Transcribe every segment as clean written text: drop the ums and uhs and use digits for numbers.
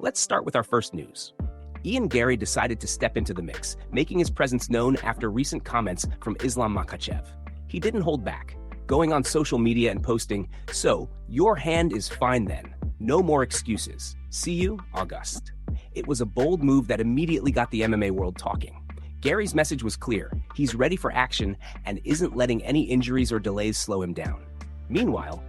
Let's start with our first news. Garry decided to step into the mix, making his presence known after recent comments from Islam Makhachev. He didn't hold back, going on social media and posting, "So, your hand is fine then. No more excuses. See you, August." It was a bold move that immediately got the MMA world talking. Garry's message was clear. He's ready for action and isn't letting any injuries or delays slow him down. Meanwhile,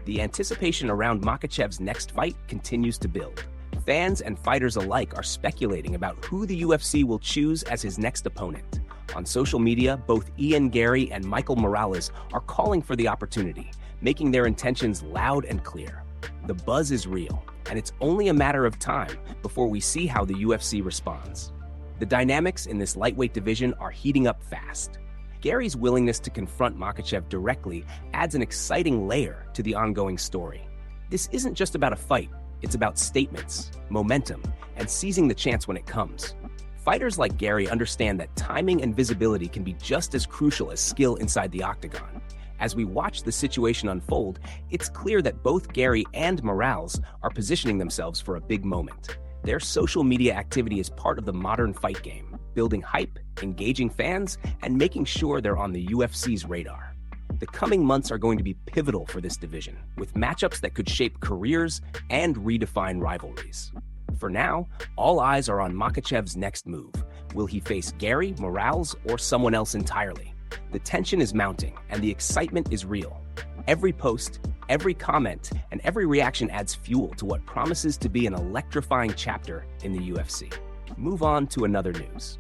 the anticipation around Makachev's next fight continues to build. Fans and fighters alike are speculating about who the UFC will choose as his next opponent. On social media, both Garry and Michael Morales are calling for the opportunity, making their intentions loud and clear. The buzz is real, and it's only a matter of time before we see how the UFC responds. The dynamics in this lightweight division are heating up fast. Garry's willingness to confront Makachev directly adds an exciting layer to the ongoing story. This isn't just about a fight, it's about statements, momentum, and seizing the chance when it comes. Fighters like Garry understand that timing and visibility can be just as crucial as skill inside the octagon. As we watch the situation unfold, it's clear that both Garry and Morales are positioning themselves for a big moment. Their social media activity is part of the modern fight game, building hype, engaging fans, and making sure they're on the UFC's radar. The coming months are going to be pivotal for this division, with matchups that could shape careers and redefine rivalries. For now, all eyes are on Makachev's next move. Will he face Garry, Morales, or someone else entirely? The tension is mounting, and the excitement is real. Every post, every comment, and every reaction adds fuel to what promises to be an electrifying chapter in the UFC. Move on to another news.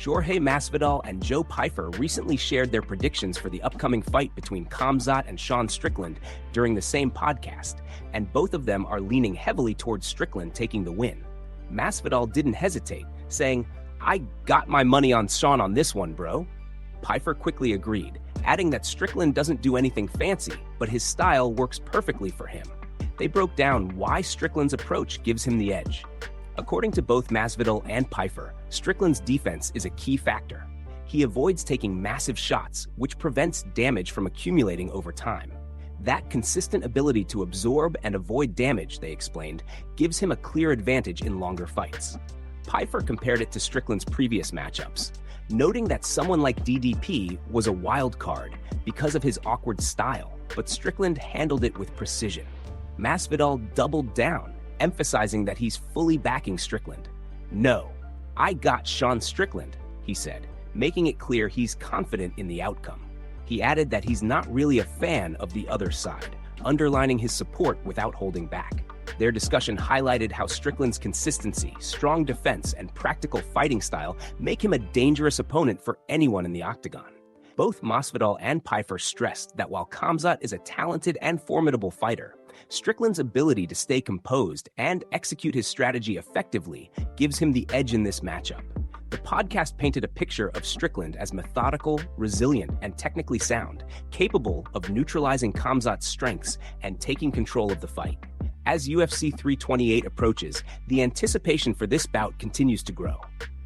Jorge Masvidal and Joe Pyfer recently shared their predictions for the upcoming fight between Khamzat and Sean Strickland during the same podcast, and both of them are leaning heavily towards Strickland taking the win. Masvidal didn't hesitate, saying, "I got my money on Sean on this one, bro." Pyfer quickly agreed, adding that Strickland doesn't do anything fancy, but his style works perfectly for him. They broke down why Strickland's approach gives him the edge. According to both Masvidal and Pyfer, Strickland's defense is a key factor. He avoids taking massive shots, which prevents damage from accumulating over time. That consistent ability to absorb and avoid damage, they explained, gives him a clear advantage in longer fights. Pyfer compared it to Strickland's previous matchups, noting that someone like DDP was a wild card because of his awkward style, but Strickland handled it with precision. Masvidal doubled down, emphasizing that he's fully backing Strickland. "No, I got Sean Strickland," he said, making it clear he's confident in the outcome. He added that he's not really a fan of the other side, underlining his support without holding back. Their discussion highlighted how Strickland's consistency, strong defense, and practical fighting style make him a dangerous opponent for anyone in the octagon. Both Masvidal and Pyfer stressed that while Khamzat is a talented and formidable fighter, Strickland's ability to stay composed and execute his strategy effectively gives him the edge in this matchup. The podcast painted a picture of Strickland as methodical, resilient, and technically sound, capable of neutralizing Khamzat's strengths and taking control of the fight. As UFC 328 approaches, the anticipation for this bout continues to grow.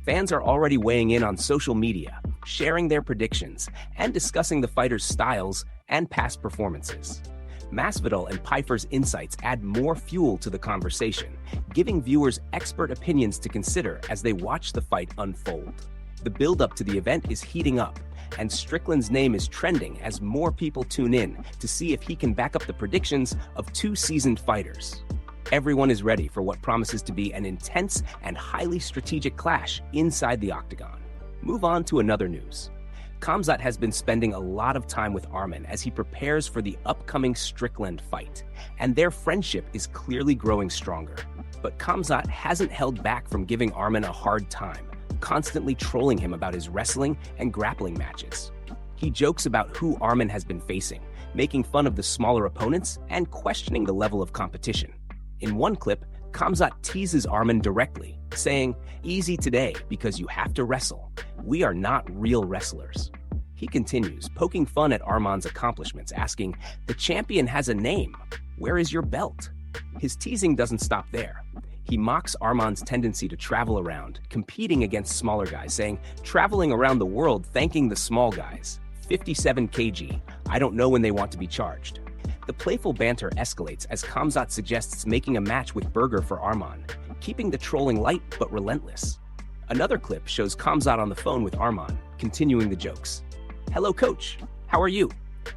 Fans are already weighing in on social media, sharing their predictions, and discussing the fighters' styles and past performances. Masvidal and Pyfer's insights add more fuel to the conversation, giving viewers expert opinions to consider as they watch the fight unfold. The build-up to the event is heating up, and Strickland's name is trending as more people tune in to see if he can back up the predictions of two seasoned fighters. Everyone is ready for what promises to be an intense and highly strategic clash inside the octagon. Move on to another news. Khamzat has been spending a lot of time with Arman as he prepares for the upcoming Strickland fight, and their friendship is clearly growing stronger. But Khamzat hasn't held back from giving Arman a hard time, constantly trolling him about his wrestling and grappling matches. He jokes about who Arman has been facing, making fun of the smaller opponents and questioning the level of competition. In one clip, Khamzat teases Arman directly, saying, "Easy today because you have to wrestle. We are not real wrestlers." He continues, poking fun at Arman's accomplishments, asking, "The champion has a name. Where is your belt?" His teasing doesn't stop there. He mocks Arman's tendency to travel around, competing against smaller guys, saying, "Traveling around the world thanking the small guys. 57 kg. I don't know when they want to be charged." The playful banter escalates as Khamzat suggests making a match with Berger for Arman, keeping the trolling light but relentless. Another clip shows Khamzat on the phone with Arman, continuing the jokes. "Hello, coach. How are you?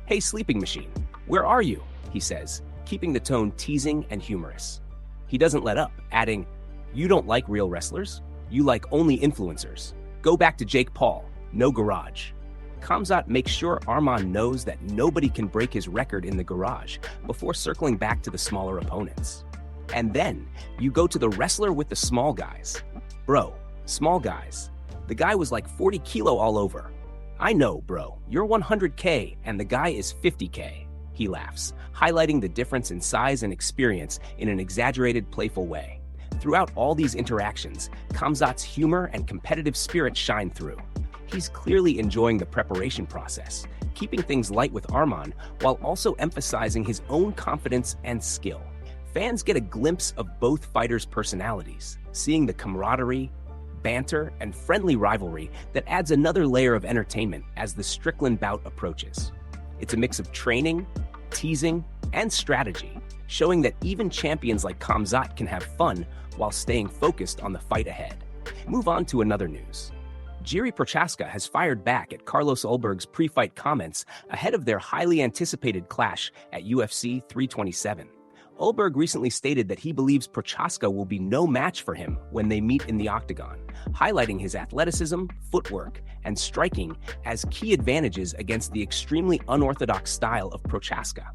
Hey, sleeping machine. Where are you?" he says, keeping the tone teasing and humorous. He doesn't let up, adding, "You don't like real wrestlers? You like only influencers. Go back to Jake Paul. No garage." Khamzat makes sure Arman knows that nobody can break his record in the garage before circling back to the smaller opponents. And then you go to the wrestler with the small guys. "Bro, small guys. The guy was like 40 kilo all over." "I know, bro. You're 100K and the guy is 50K. He laughs, highlighting the difference in size and experience in an exaggerated, playful way. Throughout all these interactions, Khamzat's humor and competitive spirit shine through. He's clearly enjoying the preparation process, keeping things light with Arman while also emphasizing his own confidence and skill. Fans get a glimpse of both fighters' personalities, seeing the camaraderie, banter, and friendly rivalry that adds another layer of entertainment as the Strickland bout approaches. It's a mix of training, teasing, and strategy, showing that even champions like Khamzat can have fun while staying focused on the fight ahead. Move on to another news. Garry Prochazka has fired back at Carlos Ulberg's pre-fight comments ahead of their highly anticipated clash at UFC 327. Ulberg recently stated that he believes Prochazka will be no match for him when they meet in the octagon, highlighting his athleticism, footwork, and striking as key advantages against the extremely unorthodox style of Prochazka.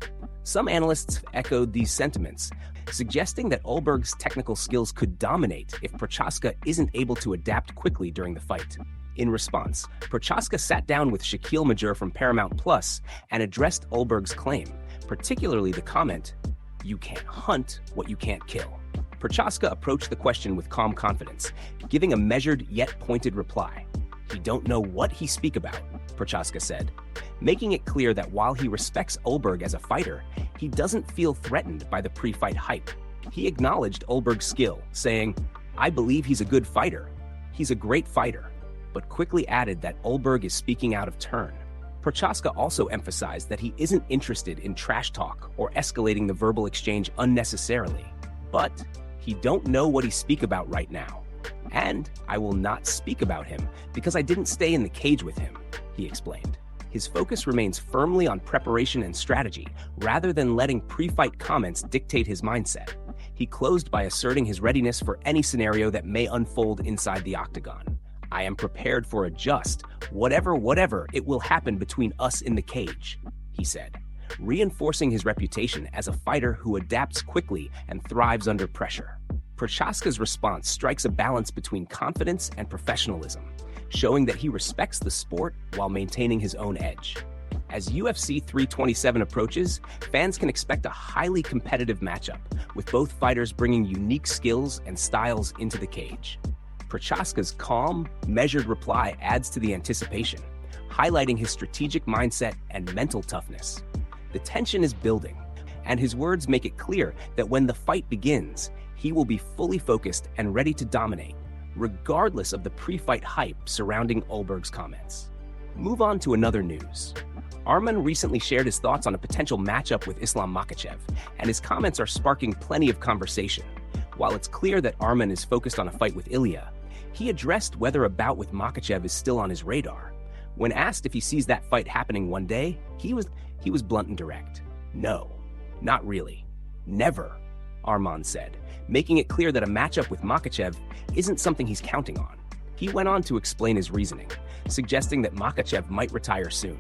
Some analysts echoed these sentiments, suggesting that Ulberg's technical skills could dominate if Prochazka isn't able to adapt quickly during the fight. In response, Prochazka sat down with Shaquille Major from Paramount Plus and addressed Ulberg's claim, particularly the comment, "You can't hunt what you can't kill." Prochazka approached the question with calm confidence, giving a measured yet pointed reply. "He don't know what he speak about," Prochazka said, making it clear that while he respects Ulberg as a fighter, he doesn't feel threatened by the pre-fight hype. He acknowledged Ulberg's skill, saying, "I believe he's a good fighter. He's a great fighter," but quickly added that Ulberg is speaking out of turn. Prochazka also emphasized that he isn't interested in trash talk or escalating the verbal exchange unnecessarily. "But he don't know what he speak about right now. And I will not speak about him because I didn't stay in the cage with him," he explained. His focus remains firmly on preparation and strategy rather than letting pre-fight comments dictate his mindset. He closed by asserting his readiness for any scenario that may unfold inside the octagon. "I am prepared for a just, whatever it will happen between us in the cage," he said, reinforcing his reputation as a fighter who adapts quickly and thrives under pressure. Prochazka's response strikes a balance between confidence and professionalism, showing that he respects the sport while maintaining his own edge. As UFC 327 approaches, fans can expect a highly competitive matchup, with both fighters bringing unique skills and styles into the cage. Prochazka's calm, measured reply adds to the anticipation, highlighting his strategic mindset and mental toughness. The tension is building, and his words make it clear that when the fight begins, he will be fully focused and ready to dominate, regardless of the pre-fight hype surrounding Ulberg's comments. Move on to another news. Arman recently shared his thoughts on a potential matchup with Islam Makhachev, and his comments are sparking plenty of conversation. While it's clear that Arman is focused on a fight with Ilya, he addressed whether a bout with Makachev is still on his radar. When asked if he sees that fight happening one day, he was blunt and direct. "No, not really. Never," Arman said, making it clear that a matchup with Makachev isn't something he's counting on. He went on to explain his reasoning, suggesting that Makachev might retire soon.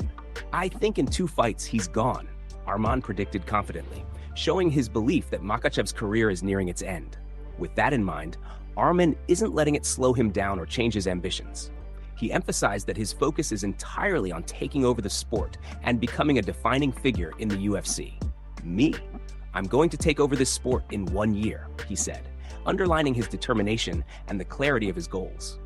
"I think in 2 fights he's gone," Arman predicted confidently, showing his belief that Makachev's career is nearing its end. With that in mind, Arman isn't letting it slow him down or change his ambitions. He emphasized that his focus is entirely on taking over the sport and becoming a defining figure in the UFC. "Me? I'm going to take over this sport in 1 year," he said, underlining his determination and the clarity of his goals.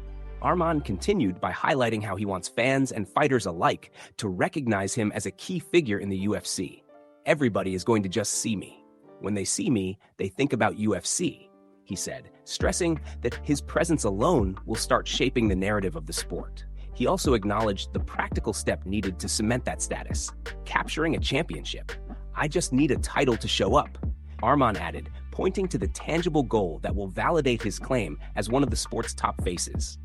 Arman continued by highlighting how he wants fans and fighters alike to recognize him as a key figure in the UFC. "Everybody is going to just see me. When they see me, they think about UFC," he said, stressing that his presence alone will start shaping the narrative of the sport. He also acknowledged the practical step needed to cement that status, capturing a championship. "I just need a title to show up," Arman added, pointing to the tangible goal that will validate his claim as one of the sport's top faces.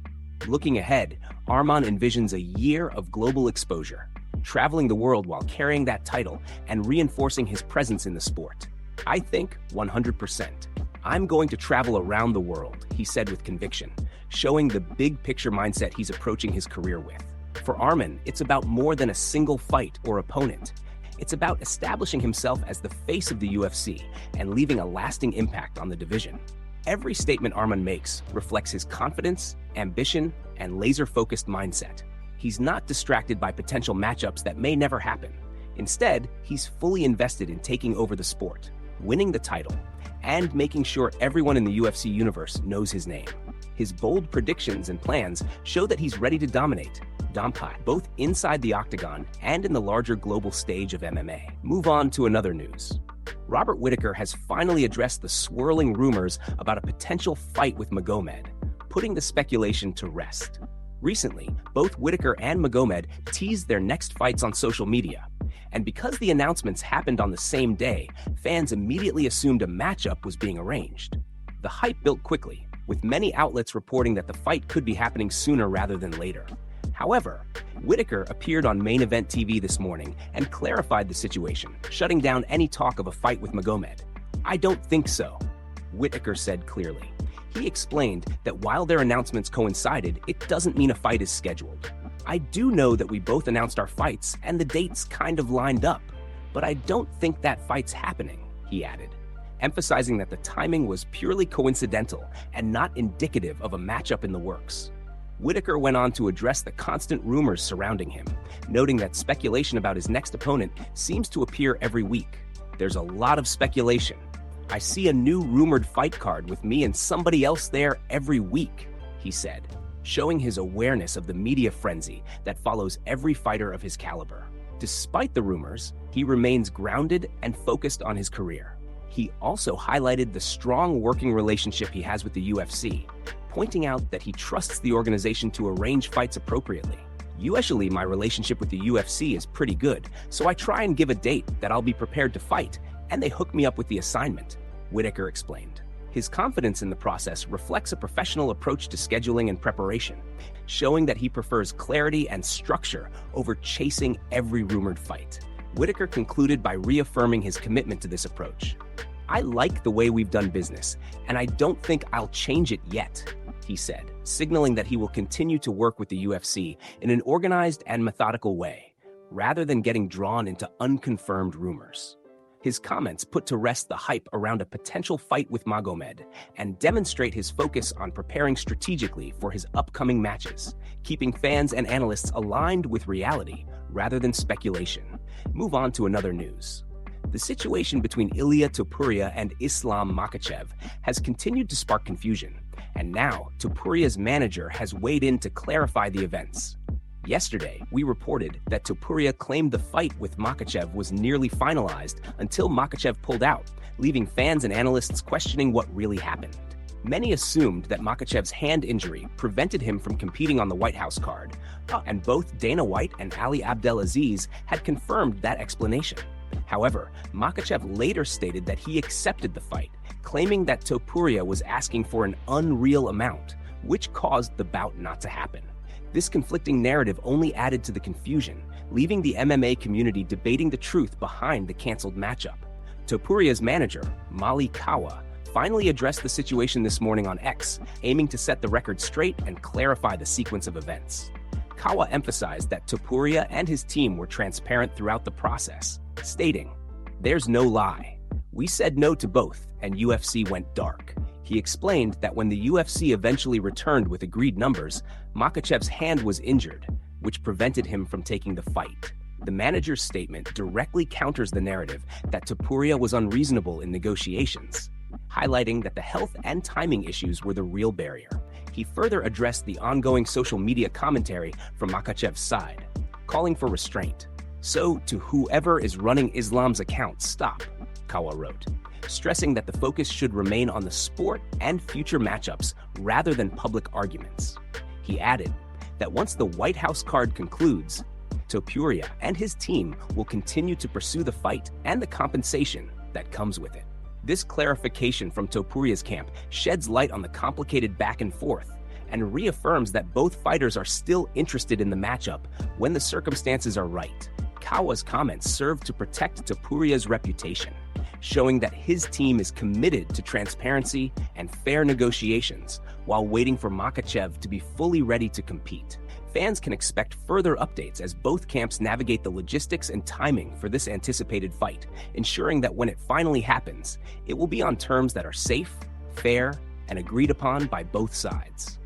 Looking ahead, Arman envisions a year of global exposure, traveling the world while carrying that title and reinforcing his presence in the sport. "I think 100%. I'm going to travel around the world," he said with conviction, showing the big-picture mindset he's approaching his career with. For Arman, it's about more than a single fight or opponent. It's about establishing himself as the face of the UFC and leaving a lasting impact on the division. Every statement Arman makes reflects his confidence, ambition, and laser-focused mindset. He's not distracted by potential matchups that may never happen. Instead, he's fully invested in taking over the sport, winning the title, and making sure everyone in the UFC universe knows his name. His bold predictions and plans show that he's ready to dominate, both inside the octagon and in the larger global stage of MMA. Move on to another news. Robert Whittaker has finally addressed the swirling rumors about a potential fight with Magomed, putting the speculation to rest. Recently, both Whittaker and Magomed teased their next fights on social media. And because the announcements happened on the same day, fans immediately assumed a matchup was being arranged. The hype built quickly, with many outlets reporting that the fight could be happening sooner rather than later. However, Whittaker appeared on Main Event TV this morning and clarified the situation, shutting down any talk of a fight with Magomed. "I don't think so," Whittaker said clearly. He explained that while their announcements coincided, it doesn't mean a fight is scheduled. "I do know that we both announced our fights and the dates kind of lined up, but I don't think that fight's happening," he added, emphasizing that the timing was purely coincidental and not indicative of a matchup in the works. Whittaker went on to address the constant rumors surrounding him, noting that speculation about his next opponent seems to appear every week. "There's a lot of speculation. I see a new rumored fight card with me and somebody else there every week," he said, showing his awareness of the media frenzy that follows every fighter of his caliber. Despite the rumors, he remains grounded and focused on his career. He also highlighted the strong working relationship he has with the UFC, pointing out that he trusts the organization to arrange fights appropriately. "Usually my relationship with the UFC is pretty good, so I try and give a date that I'll be prepared to fight, and they hook me up with the assignment," Whittaker explained. His confidence in the process reflects a professional approach to scheduling and preparation, showing that he prefers clarity and structure over chasing every rumored fight. Whittaker concluded by reaffirming his commitment to this approach. "I like the way we've done business, and I don't think I'll change it yet," he said, signaling that he will continue to work with the UFC in an organized and methodical way, rather than getting drawn into unconfirmed rumors. His comments put to rest the hype around a potential fight with Magomed and demonstrate his focus on preparing strategically for his upcoming matches, keeping fans and analysts aligned with reality rather than speculation. Move on to another news. The situation between Ilia Topuria and Islam Makhachev has continued to spark confusion, and now Topuria's manager has weighed in to clarify the events. Yesterday, we reported that Topuria claimed the fight with Makachev was nearly finalized until Makachev pulled out, leaving fans and analysts questioning what really happened. Many assumed that Makachev's hand injury prevented him from competing on the White House card, and both Dana White and Ali Abdelaziz had confirmed that explanation. However, Makachev later stated that he accepted the fight, claiming that Topuria was asking for an unreal amount, which caused the bout not to happen. This conflicting narrative only added to the confusion, leaving the MMA community debating the truth behind the canceled matchup. Topuria's manager, Molly Kawa, finally addressed the situation this morning on X, aiming to set the record straight and clarify the sequence of events. Kawa emphasized that Topuria and his team were transparent throughout the process, stating, "There's no lie. We said no to both, and UFC went dark." He explained that when the UFC eventually returned with agreed numbers, Makachev's hand was injured, which prevented him from taking the fight. The manager's statement directly counters the narrative that Topuria was unreasonable in negotiations, highlighting that the health and timing issues were the real barrier. He further addressed the ongoing social media commentary from Makachev's side, calling for restraint. "So, to whoever is running Islam's account, stop," Kawa wrote, stressing that the focus should remain on the sport and future matchups rather than public arguments. He added that once the White House card concludes, Topuria and his team will continue to pursue the fight and the compensation that comes with it. This clarification from Topuria's camp sheds light on the complicated back and forth and reaffirms that both fighters are still interested in the matchup when the circumstances are right. Kawa's comments serve to protect Topuria's reputation, showing that his team is committed to transparency and fair negotiations while waiting for Makachev to be fully ready to compete. Fans can expect further updates as both camps navigate the logistics and timing for this anticipated fight, ensuring that when it finally happens, it will be on terms that are safe, fair, and agreed upon by both sides.